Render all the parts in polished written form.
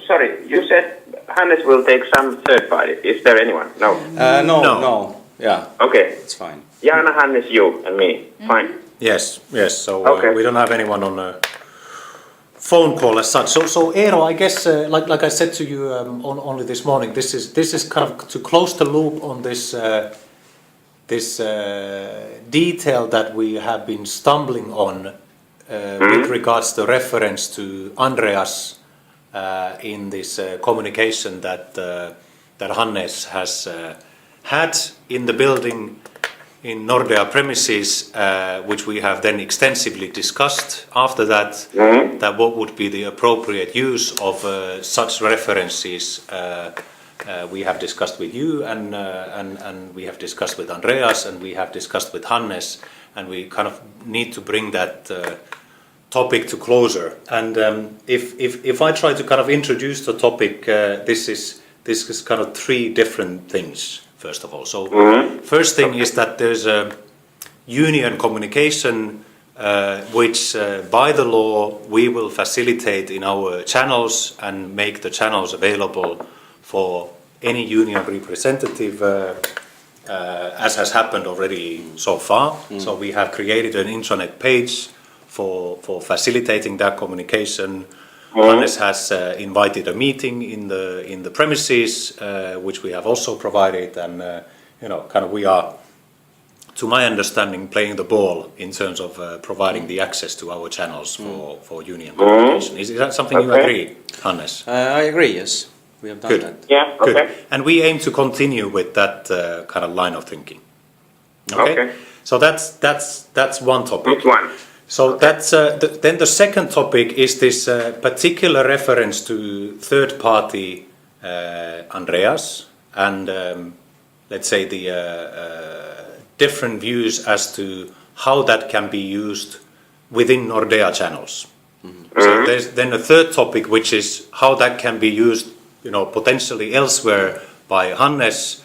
sorry, you said Hannes will take some third party. Is there anyone? No. No. Yeah. Okay. It's fine. Jana, Hannes, you, and me. Fine. Yes. So Okay. we don't have anyone on a phone call as such. So Eero, I guess like I said to you only this morning, this is kind of to close the loop on this detail that we have been stumbling on with regards to reference to Andreas in this communication that Hannes has had in the building in Nordea premises, which we have then extensively discussed after that, that what would be the appropriate use of such references. We have discussed with you and we have discussed with Andreas and we have discussed with Hannes, and we kind of need to bring that topic to closure. And if I try to kind of introduce the topic, this is kind of three different things. First of all, so first thing is that there's a union communication which by the law we will facilitate in our channels and make the channels available for any union representative as has happened already so far. So we have created an intranet page for facilitating that communication. Hannes has invited a meeting in the premises, which we have also provided, and kind of we are, to my understanding, playing the ball in terms of providing the access to our channels for union communication. Is that something you agree, Hannes? I agree. Yes, we have done that. Yeah. Okay. Good. And we aim to continue with that kind of line of thinking. Okay. So that's one topic. Which one? So that's then the second topic is this particular reference to third party Andreas and let's say the different views as to how that can be used within Nordea channels. So there's then a third topic which is how that can be used, potentially elsewhere by Hannes,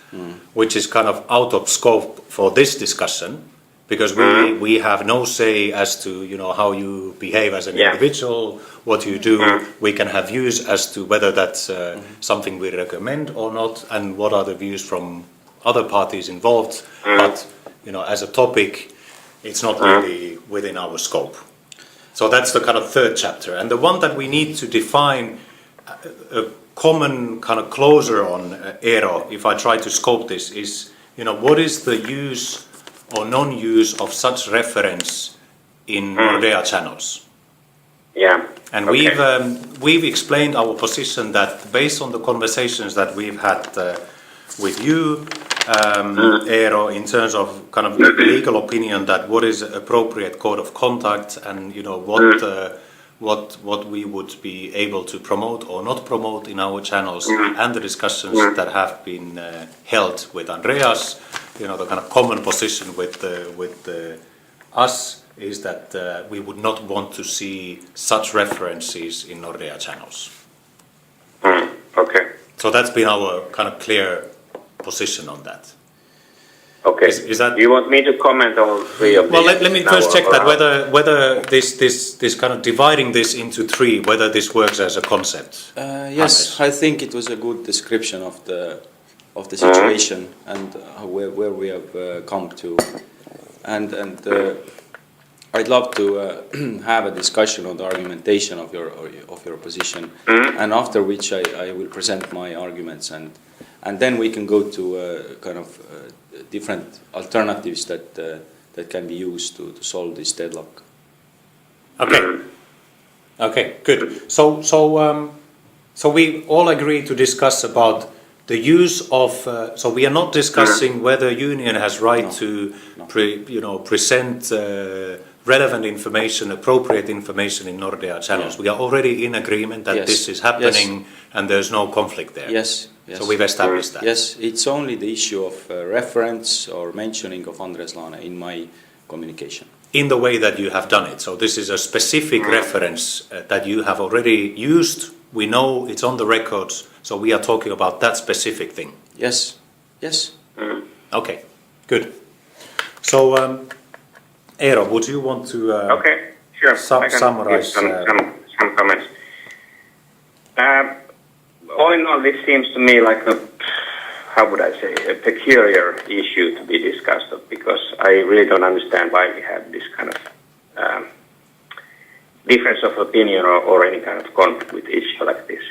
which is kind of out of scope for this discussion. Because we have no say as to how you behave as an individual, what you do. We can have views as to whether that's something we recommend or not, and what are the views from other parties involved. But as a topic, it's not really within our scope. So that's the kind of third chapter, and the one that we need to define a common kind of closure on, Eero. If I try to scope this, is what is the use or non-use of such reference in Nordea channels. Yeah. And we've explained our position that based on the conversations that we've had with you, Eero, in terms of kind of legal opinion, that what is appropriate code of conduct and what we would be able to promote or not promote in our channels, and the discussions that have been held with Andreas. The kind of common position with us is that we would not want to see such references in Nordea channels. Okay. So that's been our kind of clear position on that. Okay. Is that? Do you want me to comment on three of these? Well, let me first check that whether this kind of dividing this into three, whether this works as a concept. Yes, I think it was a good description of the situation and where we have come to, and I'd love to have a discussion on the argumentation of your position, and after which I will present my arguments, and then we can go to kind of different alternatives that can be used to solve this deadlock. Okay, good. So we all agree to discuss about the use of. So we are not discussing whether union has right to present relevant information, appropriate information in Nordea channels. We are already in agreement that this is happening, and there's no conflict there. Yes. So we've established that. Yes, it's only the issue of reference or mentioning of Andreas Laane in my communication. In the way that you have done it. So this is a specific reference that you have already used. We know it's on the records. So we are talking about that specific thing. Yes. Okay, good. So, Eero, would you want to okay, sure. summarize? Some comments. all in all, this seems to me like how would I say, a peculiar issue to be discussed of, because I really don't understand why we have this kind of difference of opinion or any kind of conflict with issue like this.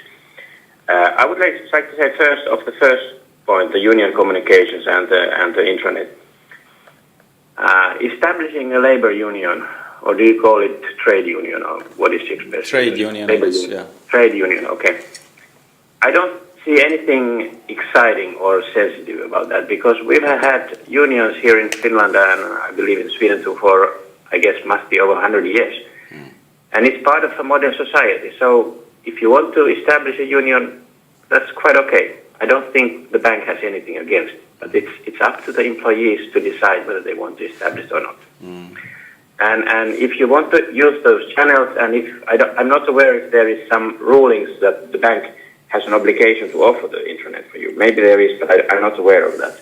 I would like to say first of the first point, the union communications and the intranet. Establishing a labor union, or do you call it trade union, or what is the expression? Trade union, yeah. Trade union, okay. I don't see anything exciting or sensitive about that, because we've had unions here in Finland and I believe in Sweden too for, I guess, must be over 100 years. And it's part of a modern society. So if you want to establish a union, that's quite okay. I don't think the bank has anything against it, but it's up to the employees to decide whether they want to establish it or not. And if you want to use those channels, and I'm not aware if there is some rulings that the bank has an obligation to offer the internet for you. Maybe there is, but I'm not aware of that.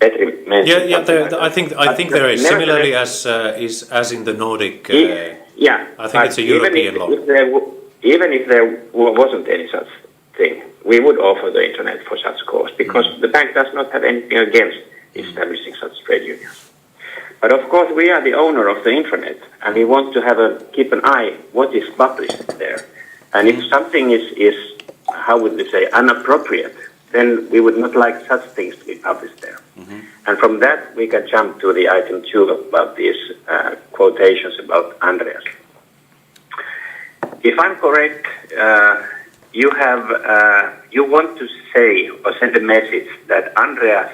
I think there is, similarly as in the Nordic. I think it's a European law. Even if there wasn't any such thing, we would offer the internet for such cause, because the bank does not have anything against establishing such trade unions. But of course, we are the owner of the internet, and we want to keep an eye what is published there. And if something is how would we say, inappropriate, then we would not like such things to be published there. And from that, we can jump to the item 2 about these quotations about Andreas. If I'm correct, you want to say or send a message that Andreas,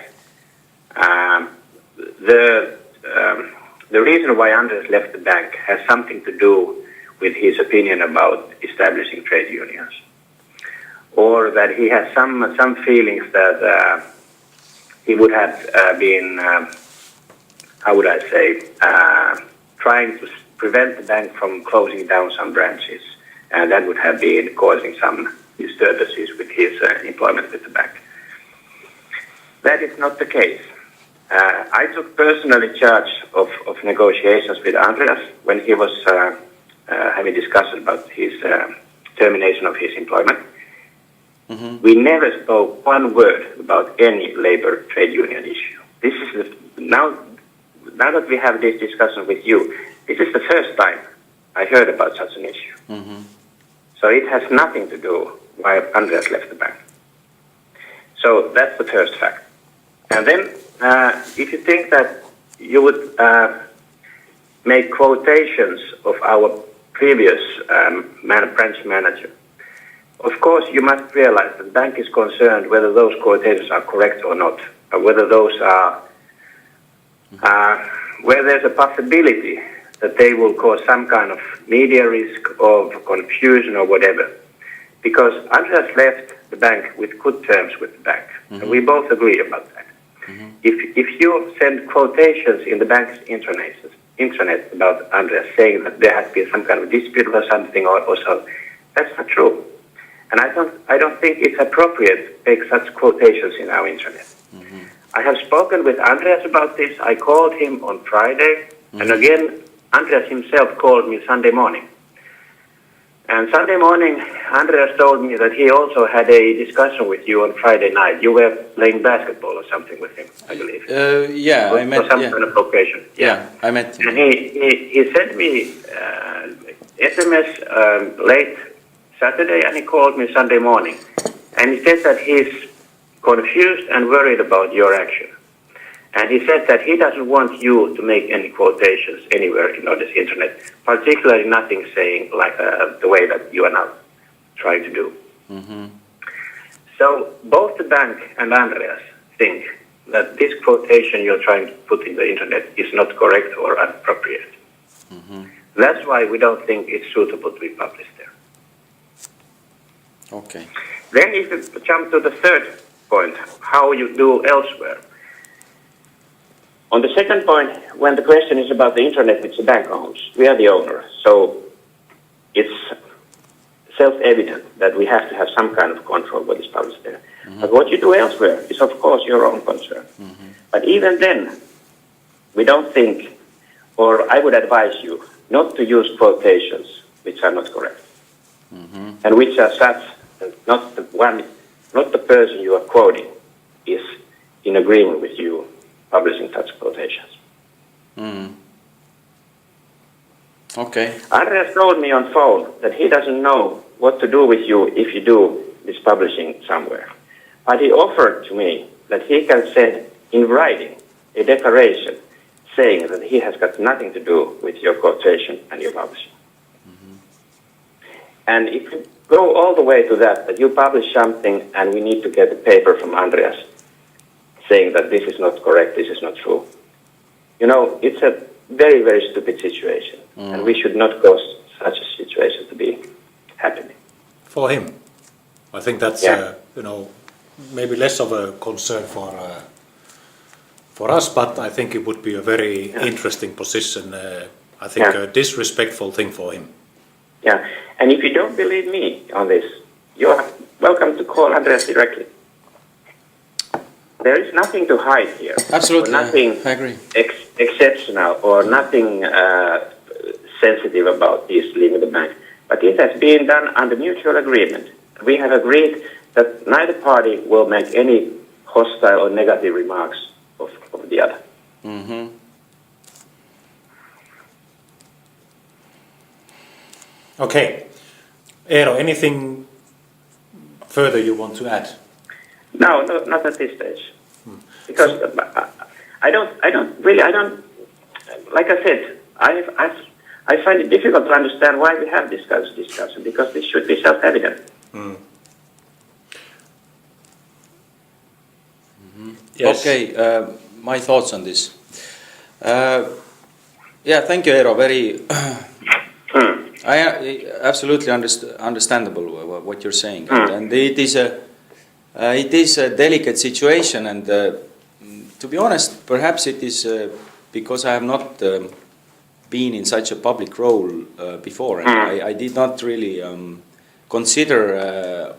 the reason why Andreas left the bank has something to do with his opinion about establishing trade unions, or that he has some feelings that he would have been, how would I say, trying to prevent the bank from closing down some branches, and that would have been causing some disturbances with his employment with the bank. That is not the case. I took personally charge of negotiations with Andreas when he was having discussions about his termination of his employment. We never spoke one word about any labor trade union issue. This is now that we have this discussion with you, this is the first time I heard about such an issue. So it has nothing to do why Andreas left the bank. So that's the first fact. And then if you think that you would make quotations of our previous branch manager, of course you must realize that the bank is concerned whether those quotations are correct or not, or whether those are, where there's a possibility that they will cause some kind of media risk of confusion or whatever. Because Andreas left the bank with good terms with the bank, and we both agree about that. If you send quotations in the bank's intranet about Andreas saying that there has been some kind of dispute or something or so, that's not true. And I don't think it's appropriate to make such quotations in our intranet. I have spoken with Andreas about this. I called him on Friday, and again, Andreas himself called me Sunday morning. And Sunday morning, Andreas told me that he also had a discussion with you on Friday night. You were playing basketball or something with him, I believe. I met him. For some kind of occasion. Yeah, I met him. And he sent me SMS late Saturday, and he called me Sunday morning. And he said that he's confused and worried about your action. And he said that he doesn't want you to make any quotations anywhere in this internet, particularly nothing saying like the way that you are now trying to do. So both the bank and Andreas think that this quotation you're trying to put in the internet is not correct or appropriate. That's why we don't think it's suitable to be published there. Okay. Then if you jump to the third point, how you do elsewhere. On the second point, when the question is about the internet which the bank owns, we are the owner. So it's self-evident that we have to have some kind of control what is published there. But what you do elsewhere is, of course, your own concern. But even then, we don't think, or I would advise you, not to use quotations which are not correct. And which are such and not the person you are quoting is in agreement with you publishing such quotations. Okay. Andreas told me on phone that he doesn't know what to do with you if you do this publishing somewhere. But he offered to me that he can send in writing a declaration saying that he has got nothing to do with your quotation and your publishing. And if you go all the way to that you publish something and we need to get a paper from Andreas saying that this is not correct, this is not true. You know, it's a very, very stupid situation. And we should not cause such a situation to be happening. For him, I think that's maybe less of a concern for us, but I think it would be a very interesting position. I think a disrespectful thing for him. Yeah, and if you don't believe me on this, you are welcome to call Andreas directly. There is nothing to hide here. Absolutely, nothing I agree. Exceptional or nothing sensitive about this leaving the bank. But it has been done under mutual agreement. We have agreed that neither party will make any hostile or negative remarks of the other. Okay. Eero, anything further you want to add? No, not at this stage. Because I don't, like I said, I find it difficult to understand why we have this kind of discussion, because this should be self-evident. Yes. Okay, my thoughts on this. Yeah, thank you, Eero. Very, absolutely understandable what you're saying, and it is a delicate situation, and to be honest, perhaps it is because I have not been in such a public role before, and I did not really consider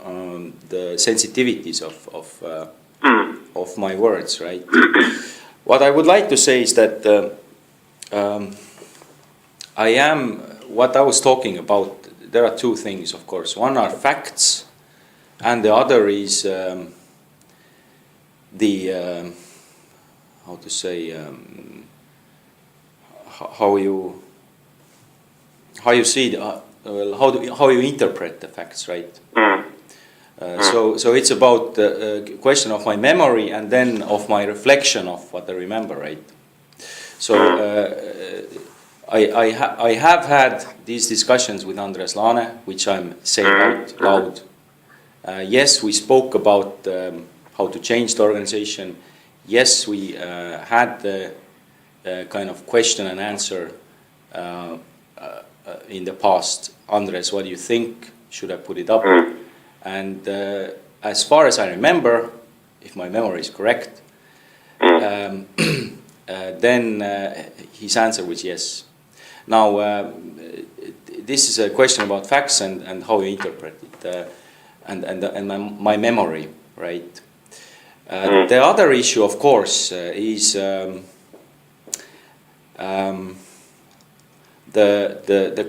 the sensitivities of my words, right? What I would like to say is that what I was talking about, there are two things, of course. One are facts, and the other is how to say, how you see how you interpret the facts, right? So it's about the question of my memory and then of my reflection of what I remember, right? So I have had these discussions with Andreas Laane, which I'm saying out loud. Yes, we spoke about how to change the organization. Yes, we had the kind of question and answer in the past. Andres, what do you think? Should I put it up? And as far as I remember, if my memory is correct, then his answer was yes. Now, this is a question about facts and how you interpret it, and my memory, right? The other issue, of course, is the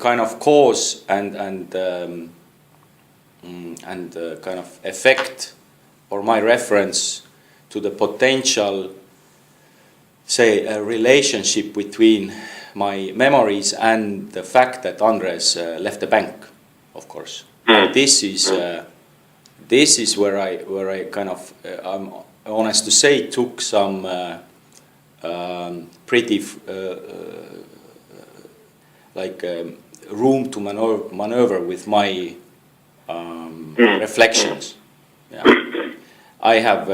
kind of cause and kind of effect, or my reference to the potential, say, a relationship between my memories and the fact that Andres left the bank, of course. This is where I kind of, I'm honest to say, took some pretty room to maneuver with my reflections. Yeah. I have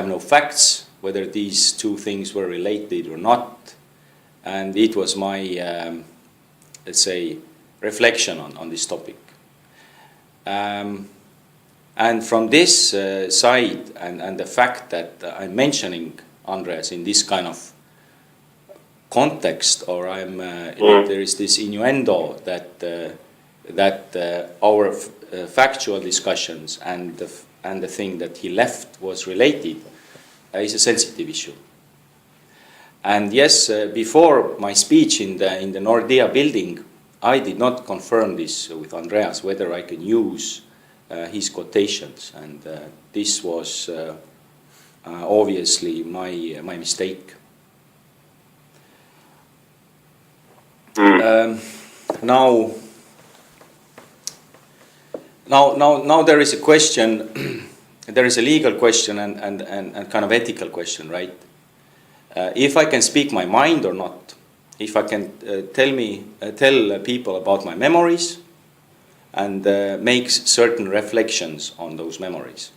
no facts whether these two things were related or not, and it was my let's say reflection on this topic. And from this side, and the fact that I'm mentioning Andreas in this kind of context, or there is this innuendo that our factual discussions and the thing that he left was related, is a sensitive issue. And yes, before my speech in the Nordea building, I did not confirm this with Andreas, whether I can use his quotations, and this was obviously my mistake. Now there is a question. There is a legal question and kind of ethical question, right? If I can speak my mind or not, if I can tell people about my memories and makes certain reflections on those memories.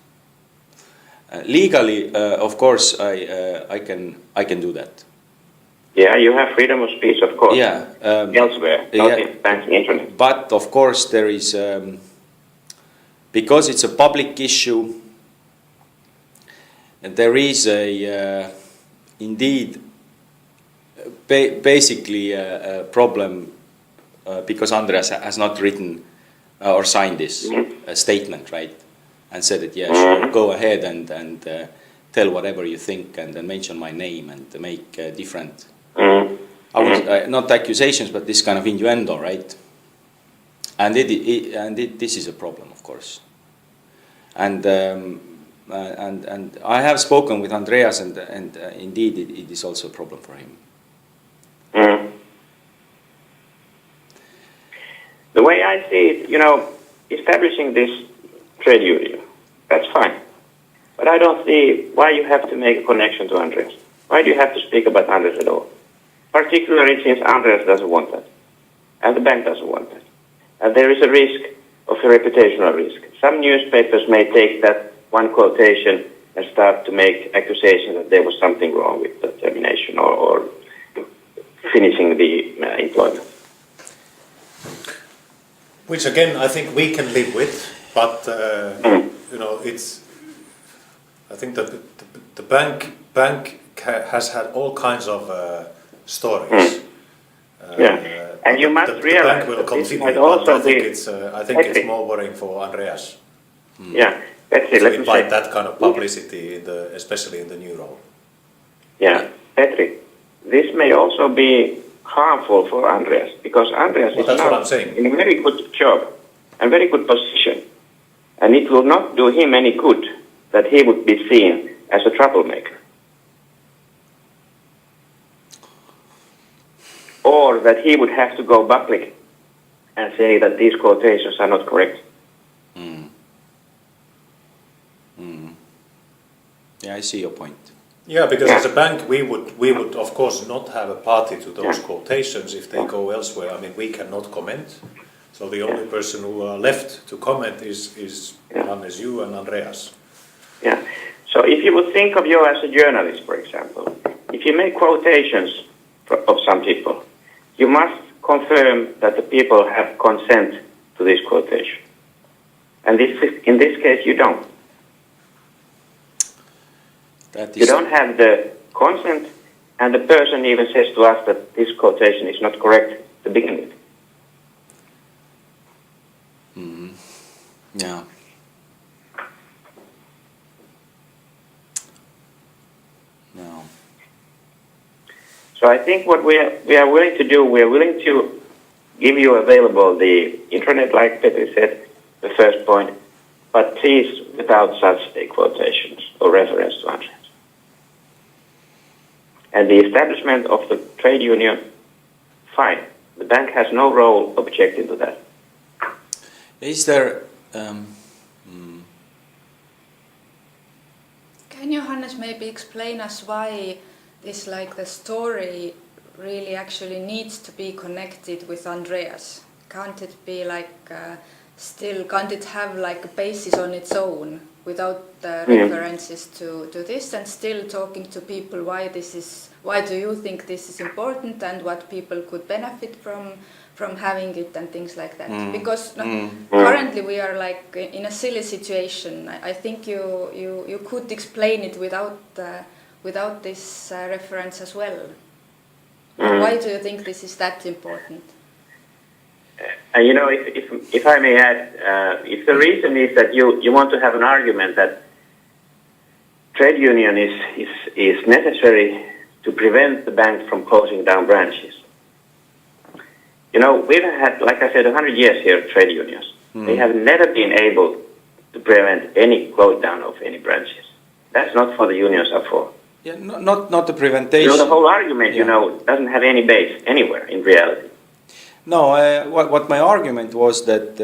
Legally, of course, I can do that. Yeah, you have freedom of speech, of course. Yeah. Elsewhere, not in banking internet. But of course, there is because it's a public issue. There is indeed basically a problem because Andreas has not written or signed this statement, right? And said that, yeah, sure, go ahead and tell whatever you think and mention my name and make different, not accusations, but this kind of innuendo, right? And this is a problem, of course. And I have spoken with Andreas, and indeed it is also a problem for him. The way I see it, establishing this trade union, that's fine. But I don't see why you have to make a connection to Andreas. Why do you have to speak about Andreas at all? Particularly since Andreas doesn't want that, and the bank doesn't want that. And there is a risk of a reputational risk. Some newspapers may take that one quotation and start to make accusations that there was something wrong with the termination or finishing the employment. Which again, I think we can live with, but it's. I think that the bank has had all kinds of stories. And you must realize the bank will continue. I think it's more worrying for Andreas. Yeah, Petri, to invite that kind of publicity, especially in the new role. Yeah, Petri, this may also be harmful for Andreas, because Andreas is now in a very good job and very good position, and it will not do him any good that he would be seen as a troublemaker, or that he would have to go public and say that these quotations are not correct. Yeah, I see your point. Yeah, because as a bank, we would of course not have a party to those quotations if they go elsewhere. I mean, we cannot comment. So the only person who are left to comment is you and Andreas. Yeah. So if you would think of you as a journalist, for example, if you make quotations of some people, you must confirm that the people have consent to this quotation. And in this case, you don't. You don't have the consent, and the person even says to us that this quotation is not correct to begin with. Yeah. No. So I think what we are willing to do, we are willing to give you available the intranet, like Petri said, the first point, but please without such quotations or reference to Andreas. And the establishment of the trade union, fine. The bank has no role objecting to that. Is there... Can you, Hannes, maybe explain us why this, like the story, really actually needs to be connected with Andreas? Can't it be like can't it have like a basis on its own without references to this, and still talking to people why do you think this is important and what people could benefit from having it and things like that? Because currently we are like in a silly situation. I think you could explain it without this reference as well. Why do you think this is that important? If I may add, if the reason is that you want to have an argument that trade union is necessary to prevent the bank from closing down branches. We've had, like I said, 100 years here, trade unions. They have never been able to prevent any close down of any branches. That's not what the unions are for. Yeah, not the preventation. The whole argument, Yeah. doesn't have any base anywhere in reality. No, what my argument was that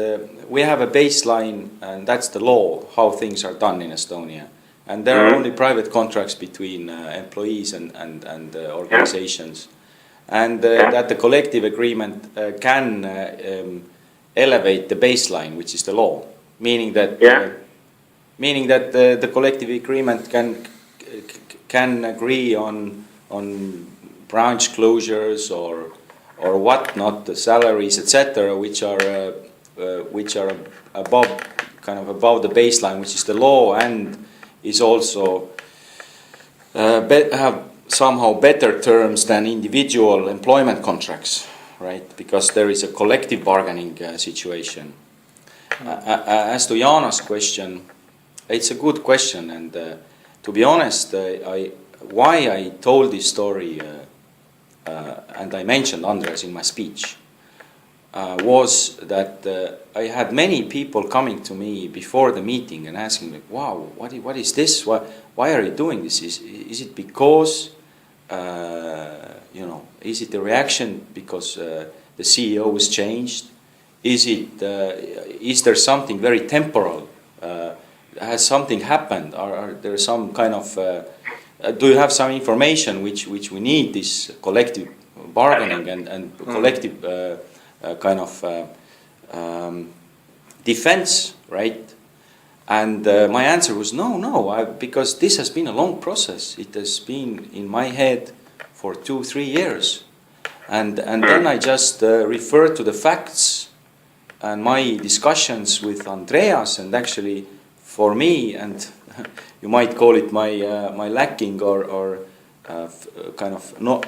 we have a baseline, and that's the law, how things are done in Estonia. And there are only private contracts between employees and organizations. And that the collective agreement can elevate the baseline, which is the law, meaning that the collective agreement can agree on branch closures or whatnot, the salaries, etc., which are above the baseline, which is the law, and is also have somehow better terms than individual employment contracts, right? Because there is a collective bargaining situation. As to Jana's question, it's a good question, and to be honest, why I told this story and I mentioned Andreas in my speech was that I had many people coming to me before the meeting and asking me, "Wow, what is this? Why are you doing this? Is it because is it a reaction because the CEO was changed? Is there something very temporal? Has something happened? Are there some kind of do you have some information which we need, this collective bargaining and collective kind of defense, right?" And my answer was no, because this has been a long process. It has been in my head for 2-3 years, and then I just referred to the facts and my discussions with Andreas, and actually for me, and you might call it my lacking or kind of not.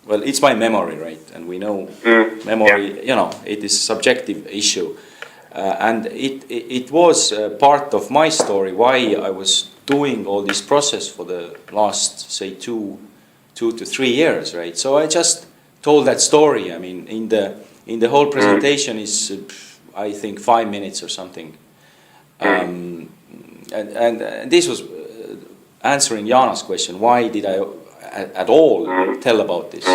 Well, it's my memory, right? And we know memory. It is a subjective issue, and it was part of my story why I was doing all this process for the last, say, 2 to 3 years, right? So I just told that story. I mean, in the whole presentation is I think 5 minutes or something. And this was answering Jana's question, why did I at all tell about this?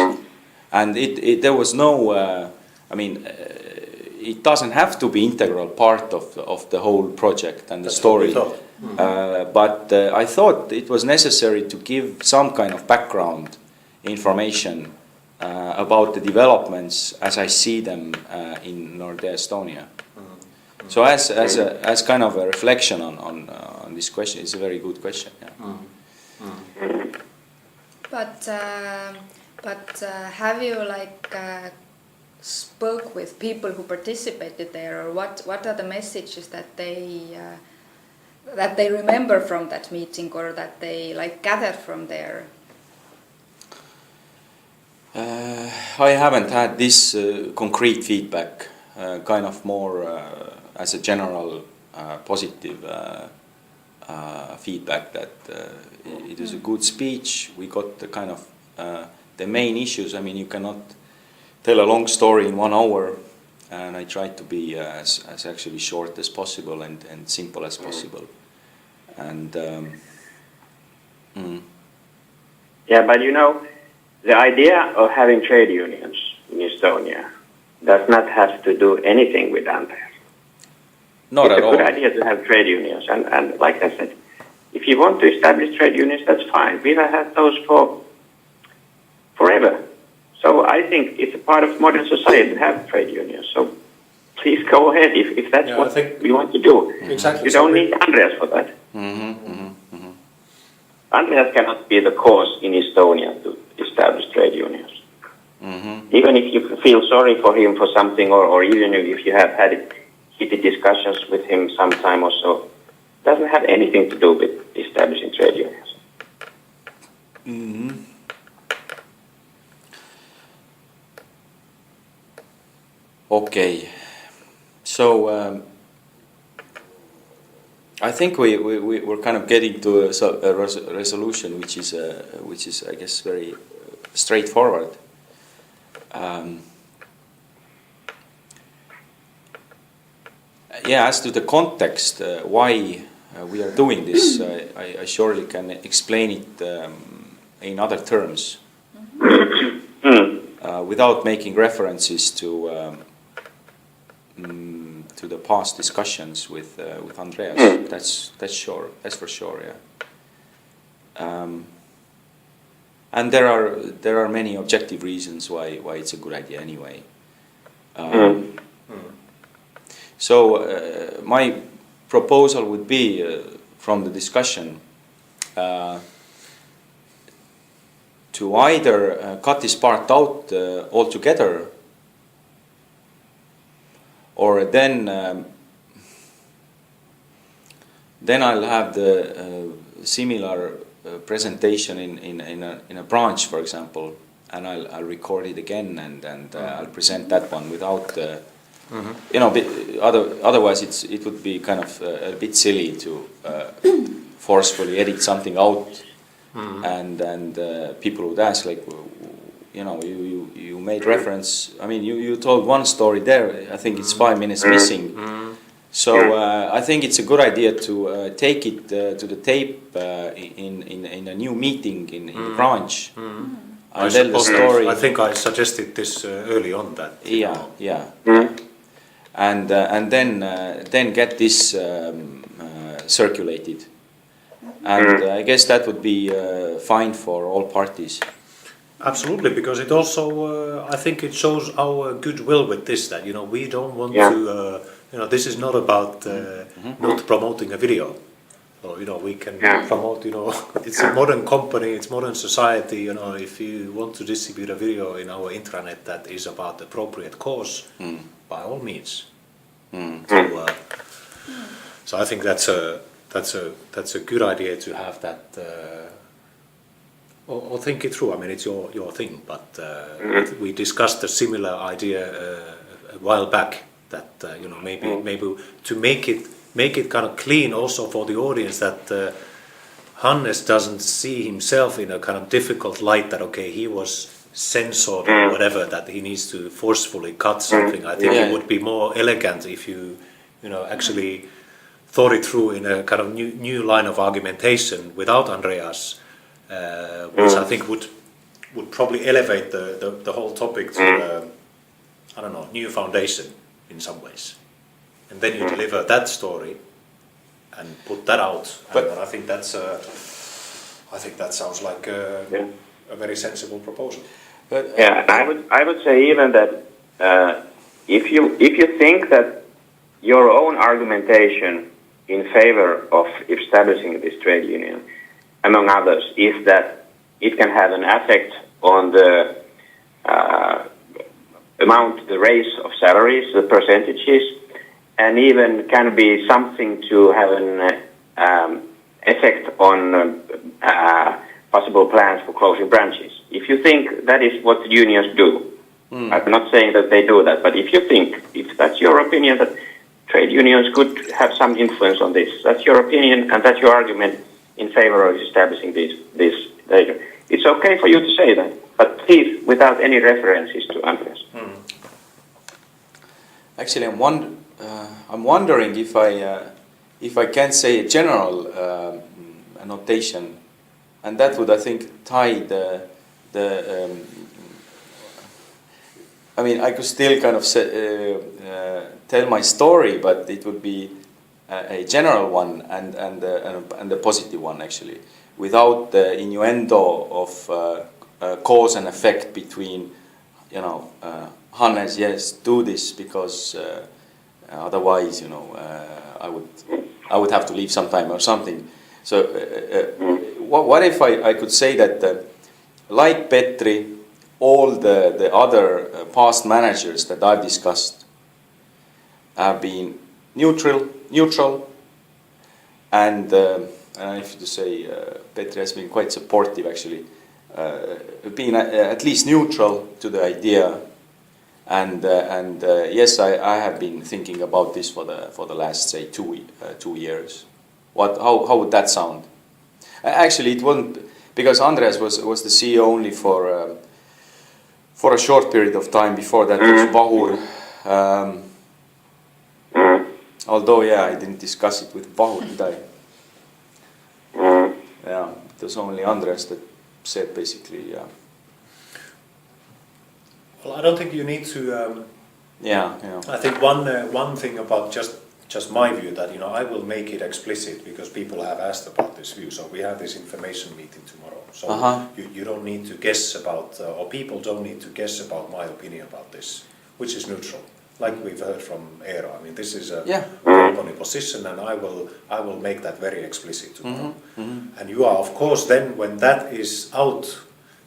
And there was no, it doesn't have to be integral part of the whole project and the story. But I thought it was necessary to give some kind of background information about the developments as I see them in North Estonia. So as kind of a reflection on this question, it's a very good question. Yeah. But have you spoke with people who participated there, or what are the messages that they remember from that meeting, or that they gathered from there? I haven't had this concrete feedback, kind of more as a general positive feedback that it was a good speech. We got the kind of the main issues. I mean, you cannot tell a long story in 1 hour, and I tried to be as actually short as possible and simple as possible. And yeah, but the idea of having trade unions in Estonia does not have to do anything with Andreas. Not at all. It's a good idea to have trade unions, and like I said, if you want to establish trade unions, that's fine. We have had those for forever. So I think it's a part of modern society to have trade unions. So please go ahead if that's what we want to do. Exactly. You don't need Andreas for that. Andreas cannot be the cause in Estonia to establish trade unions. Even if you feel sorry for him for something, or even if you have had heated discussions with him sometime or so, doesn't have anything to do with establishing trade unions. Okay, so I think we're kind of getting to a resolution which is I guess very straightforward. Yeah, as to the context, why we are doing this, I surely can explain it in other terms, without making references to the past discussions with Andreas. That's sure. That's for sure. Yeah. And there are many objective reasons why it's a good idea anyway. So my proposal would be from the discussion to either cut this part out altogether, or then I'll have the similar presentation in a branch, for example, and I'll record it again and I'll present that one without. You know, otherwise it would be kind of a bit silly to forcefully edit something out, and people would ask, like, you know, you made reference. I mean, you told one story there. I think it's 5 minutes missing. So I think it's a good idea to take it to the tape in a new meeting in the branch. And tell the story. I think I suggested this early on that. Yeah. And then get this circulated, and I guess that would be fine for all parties. Absolutely, because it also I think it shows our goodwill with this, that, you know, we don't want to you know, this is not about not promoting a video. Or, you know, we can promote, you know, it's a modern company, it's modern society, you know, if you want to distribute a video in our intranet that is about appropriate cause, by all means. So I think that's a good idea to have that, or think it through. I mean, it's your thing, but we discussed a similar idea a while back, that you know, maybe to make it kind of clean also for the audience, that Hannes doesn't see himself in a kind of difficult light, that okay, he was censored or whatever, that he needs to forcefully cut something. I think it would be more elegant if you know, actually thought it through in a kind of new line of argumentation without Andreas, which I think would probably elevate the whole topic to I don't know, new foundation in some ways. And then you deliver that story and put that out. But I think that sounds like a very sensible proposal. But, and I would say even that if you think that your own argumentation in favor of establishing this trade union, among others, is that it can have an effect on the amount, the raise of salaries, the percentages, and even can be something to have an effect on possible plans for closing branches. If you think that is what the unions do, I'm not saying that they do that, but if you think, if that's your opinion, that trade unions could have some influence on this, that's your opinion and that's your argument in favor of establishing this, it's okay for you to say that, but please without any references to Andreas. Actually, I'm wondering if I can say a general annotation, and that would, I think, tie the I mean, I could still kind of tell my story, but it would be a general one and a positive one, actually, without the innuendo of cause and effect between, you know, Hannes, yes, do this because otherwise, you know, I would have to leave sometime or something. So, what if I could say that, like Petri, all the other past managers that I've discussed have been neutral, and I have to say Petri has been quite supportive, actually, being at least neutral to the idea. And yes, I have been thinking about this for the last, say, 2 years. How would that sound? Actually, it wouldn't, because Andreas was the CEO only for a short period of time. Before that was Vahur. Although, yeah, I didn't discuss it with Vahur, did I? Yeah, it was only Andreas that said basically, yeah. Well, I don't think you need to. Yeah. I think one thing about just my view that I will make it explicit because people have asked about this view. So we have this information meeting tomorrow. So you don't need to guess about, or people don't need to guess about my opinion about this, which is neutral. Like we've heard from Eero. I mean, this is a company position, and I will make that very explicit tomorrow. And you are, of course, then when that is out,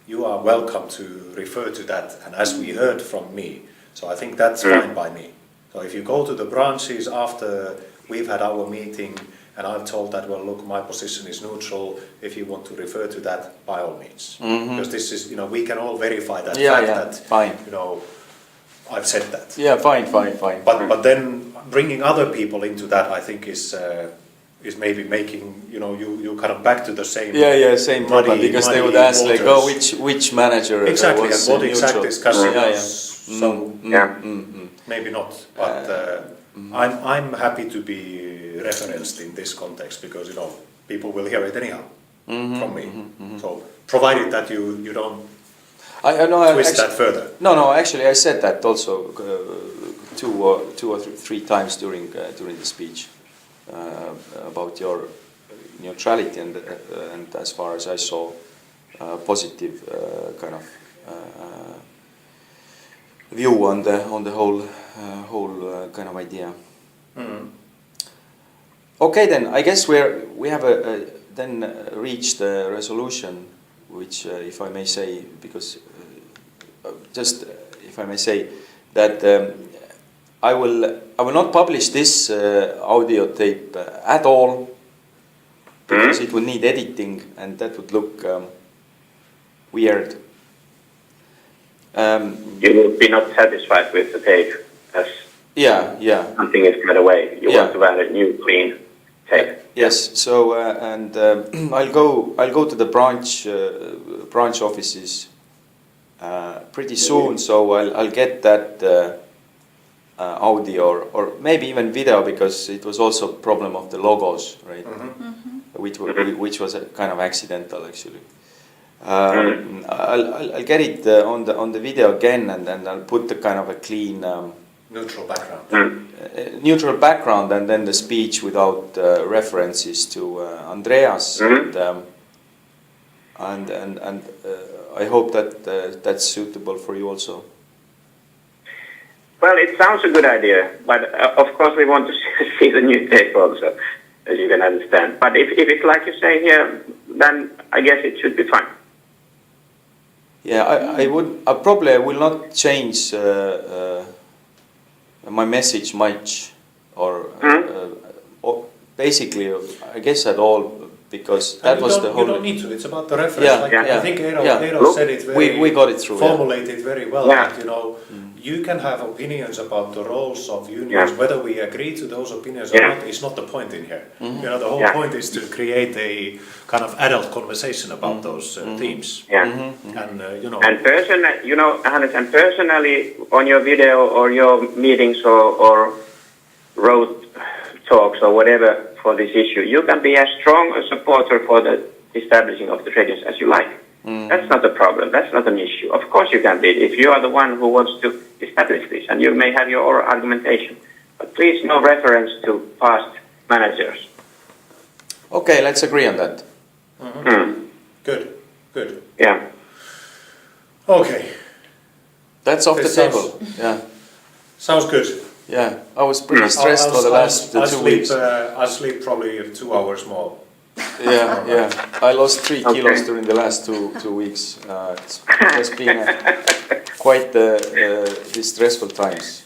you are welcome to refer to that. And as we heard from me, so I think that's fine by me. So if you go to the branches after we've had our meeting, and I've told that, well, look, my position is neutral. If you want to refer to that, by all means, because this is, we can all verify that fact that, fine. I've said that. Yeah, fine. But then bringing other people into that, I think is maybe making you kind of back to the same. Same problem, because they would ask waters. like, oh, which manager exactly, was and what exact discussion was. Maybe not, but I'm happy to be referenced in this context because people will hear it anyhow from me. So provided that you don't. I know twist that further. No. Actually, I said that also two or three times during the speech about your neutrality and as far as I saw, positive kind of view on the whole kind of idea. Okay, then I guess we have then reached a resolution, which, if I may say, because if I may say that I will not publish this audio tape at all, because it will need editing and that would look weird. You will be not satisfied with the tape as something is cut away. You want to have a new clean tape. Yes. So and I'll go to the branch offices pretty soon. So I'll get that audio or maybe even video, because it was also a problem of the logos, right? Which was kind of accidental actually. I'll get it on the video again, and then I'll put the kind of a clean neutral background. Neutral background, and then the speech without references to Andreas, and I hope that that's suitable for you also. Well, it sounds a good idea, but of course we want to see the new tape also, as you can understand. But if it's like you say here, then I guess it should be fine. Yeah, I probably will not change my message much, or basically, I guess at all, because that was the whole. You don't need to. It's about the reference. I think Eero said it very. We got it through. Formulated very well. That, you can have opinions about the roles of unions. Whether we agree to those opinions or not is not the point in here. The whole point is to create a kind of adult conversation about those themes. And And Hannes, and personally, on your video or your meetings or road talks or whatever for this issue, you can be as strong a supporter for the establishing of the trade unions as you like. That's not a problem. That's not an issue. Of course you can be, if you are the one who wants to establish this, and you may have your own argumentation. But please, no reference to past managers. Okay, let's agree on that. Good. Yeah. Okay. That's off the table. Sounds good. Yeah, I was pretty stressed for the last 2 weeks. I'll sleep probably 2 hours more. Yeah. I lost 3 kilos during the last two weeks. It's just been quite these stressful times.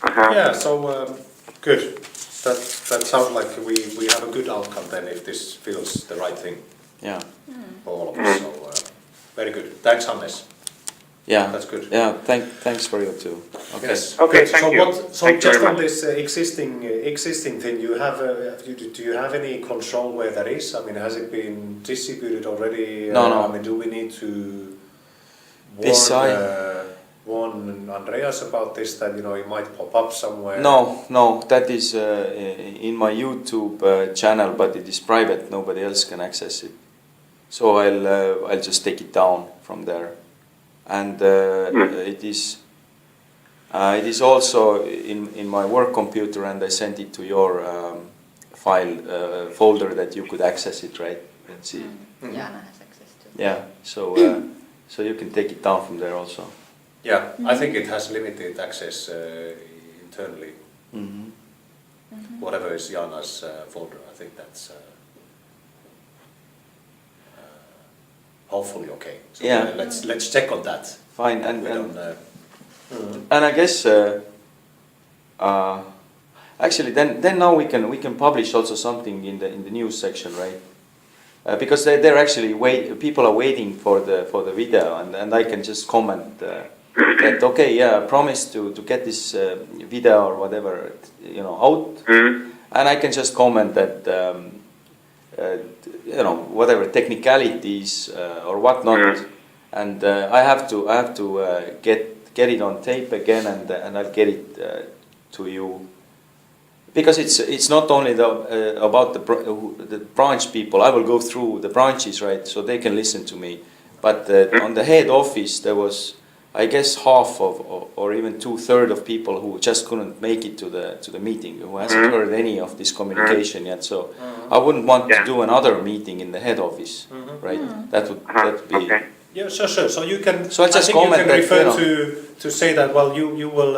Yeah, so good. That sounds like we have a good outcome then, if this feels the right thing. Yeah. For all of us. So very good. Thanks, Hannes. Yeah, that's good. Yeah, thanks for you too. Okay. Yes. Okay. Thank you. So just on this existing thing, do you have any control where that is? I mean, has it been distributed already? No. I mean, do we need to warn Andreas about this, that it might pop up somewhere? No, that is in my YouTube channel, but it is private. Nobody else can access it. So I'll just take it down from there, and it is also in my work computer, and I sent it to your file folder that you could access it, right? Let's see. Jana has access to it. Yeah, so you can take it down from there also. Yeah, I think it has limited access internally. Whatever is Jana's folder, I think that's hopefully okay. So Yeah. Let's check on that. Fine, and I guess actually then now we can publish also something in the news section, right? Because they're actually people are waiting for the video, and I can just comment that okay, yeah, I promise to get this video or whatever out, and I can just comment that whatever technicalities or whatnot, and I have to get it on tape again, and I'll get it to you. Because it's not only about the branch people. I will go through the branches, right, so they can listen to me. But on the head office, there was, I guess, half of or even 2/3 of people who just couldn't make it to the meeting, who hasn't heard any of this communication yet. So I wouldn't want to do another meeting in the head office, right? That would be. Okay. Yeah, sure. So you can. So I just think comment you can that, refer to say that. Well, you will.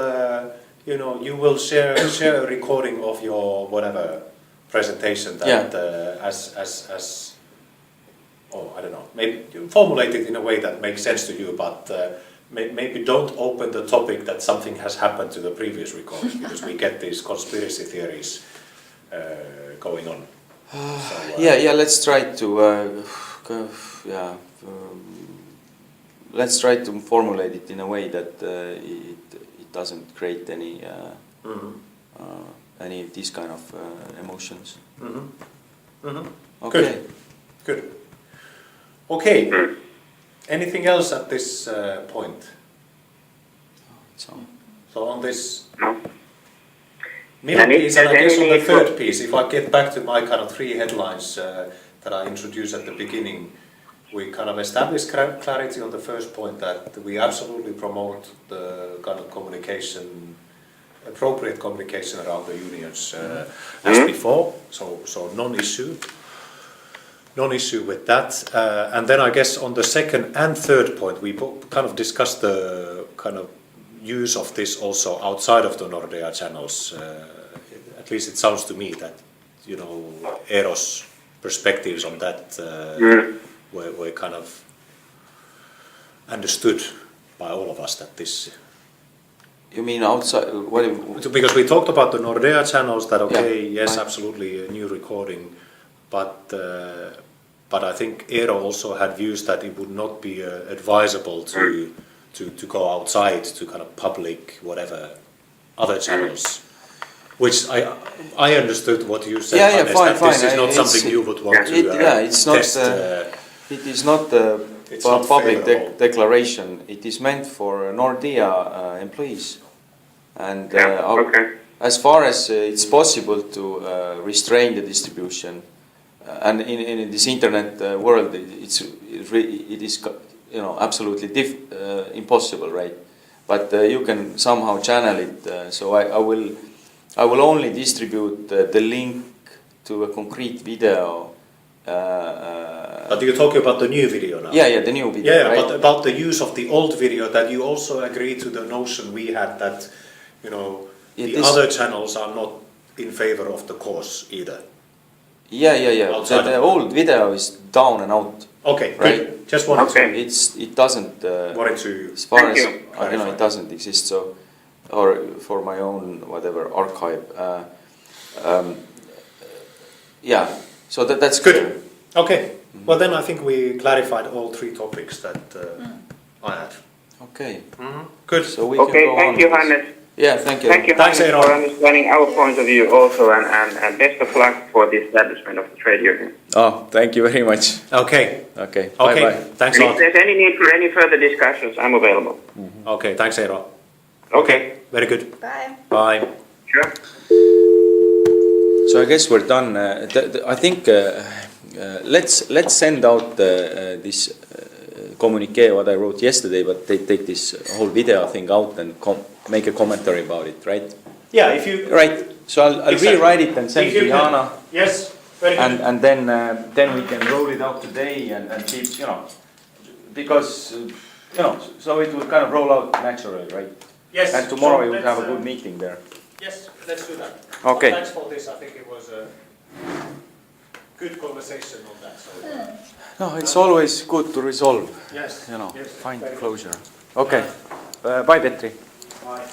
You will share a recording of your whatever presentation that as I don't know, maybe you formulate it in a way that makes sense to you, but maybe don't open the topic that something has happened to the previous recording, because we get these conspiracy theories going on. Let's try to let's try to formulate it in a way that it doesn't create any of these kind of emotions. Okay. Good. Okay. Anything else at this point? So on this middle piece, and I guess on the third piece, if I get back to my kind of 3 headlines that I introduced at the beginning, we kind of established clarity on the first point, that we absolutely promote the kind of communication, appropriate communication around the unions as before, so non-issue with that. And then I guess on the second and third point, we kind of discussed the kind of use of this also outside of the Nordea channels. At least it sounds to me that, Eero's perspectives on that were kind of understood by all of us, that this... You mean outside? Because we talked about the Nordea channels, that yes, absolutely a new recording, but I think Eero also had views that it would not be advisable to go outside to kind of public whatever other channels. Which I understood what you said. Fine. This is not something you would want to it's not. test. It is not a public declaration. It is meant for Nordea employees, and as far as it's possible to restrain the distribution, and in this internet world, it is absolutely impossible, right? But you can somehow channel it. So I will only distribute the link to a concrete video. But you're talking about the new video now? Yeah, the new video. Yeah, right? But about the use of the old video, that you also agree to the notion we had that, the other channels are not in favor of the cause either. Yeah. The old video is down and out. Okay, right? Good. Just wanted to... It doesn't. Wanted to... As far as it doesn't exist. So, or for my own whatever archive. So that's good. Okay. Well, then I think we clarified all 3 topics that I had. Okay. Good. So we can go thank on you, Hannes. Yeah, thank you. Thank you, Thanks, Hannes, Eero. for understanding our point of view also, and best of luck for the establishment of the trade union. Oh, thank you very much. Okay. Okay, Okay. bye-bye. Thanks And a if lot. there's any need for any further discussions, I'm available. Okay. Thanks, Eero. Okay, Very good. Bye. Bye. sure. So I guess we're done. I think let's send out this communique what I wrote yesterday, but they take this whole video thing out and make a commentary about it, right? Yeah, if you... Right. So I'll Exactly. rewrite it and send it to Jana, Yes, very good. and then we can roll it out today and keep, you know, because you know, so it will kind of roll out naturally, right? Yes. And tomorrow so we will have a let's, good meeting there. Yes, let's do that. Okay. Thanks for this. I think it was a good conversation on that. So. No, it's always good to resolve, Yes. you know, Yes, find very good. closure. Okay. Bye, Petri. Bye.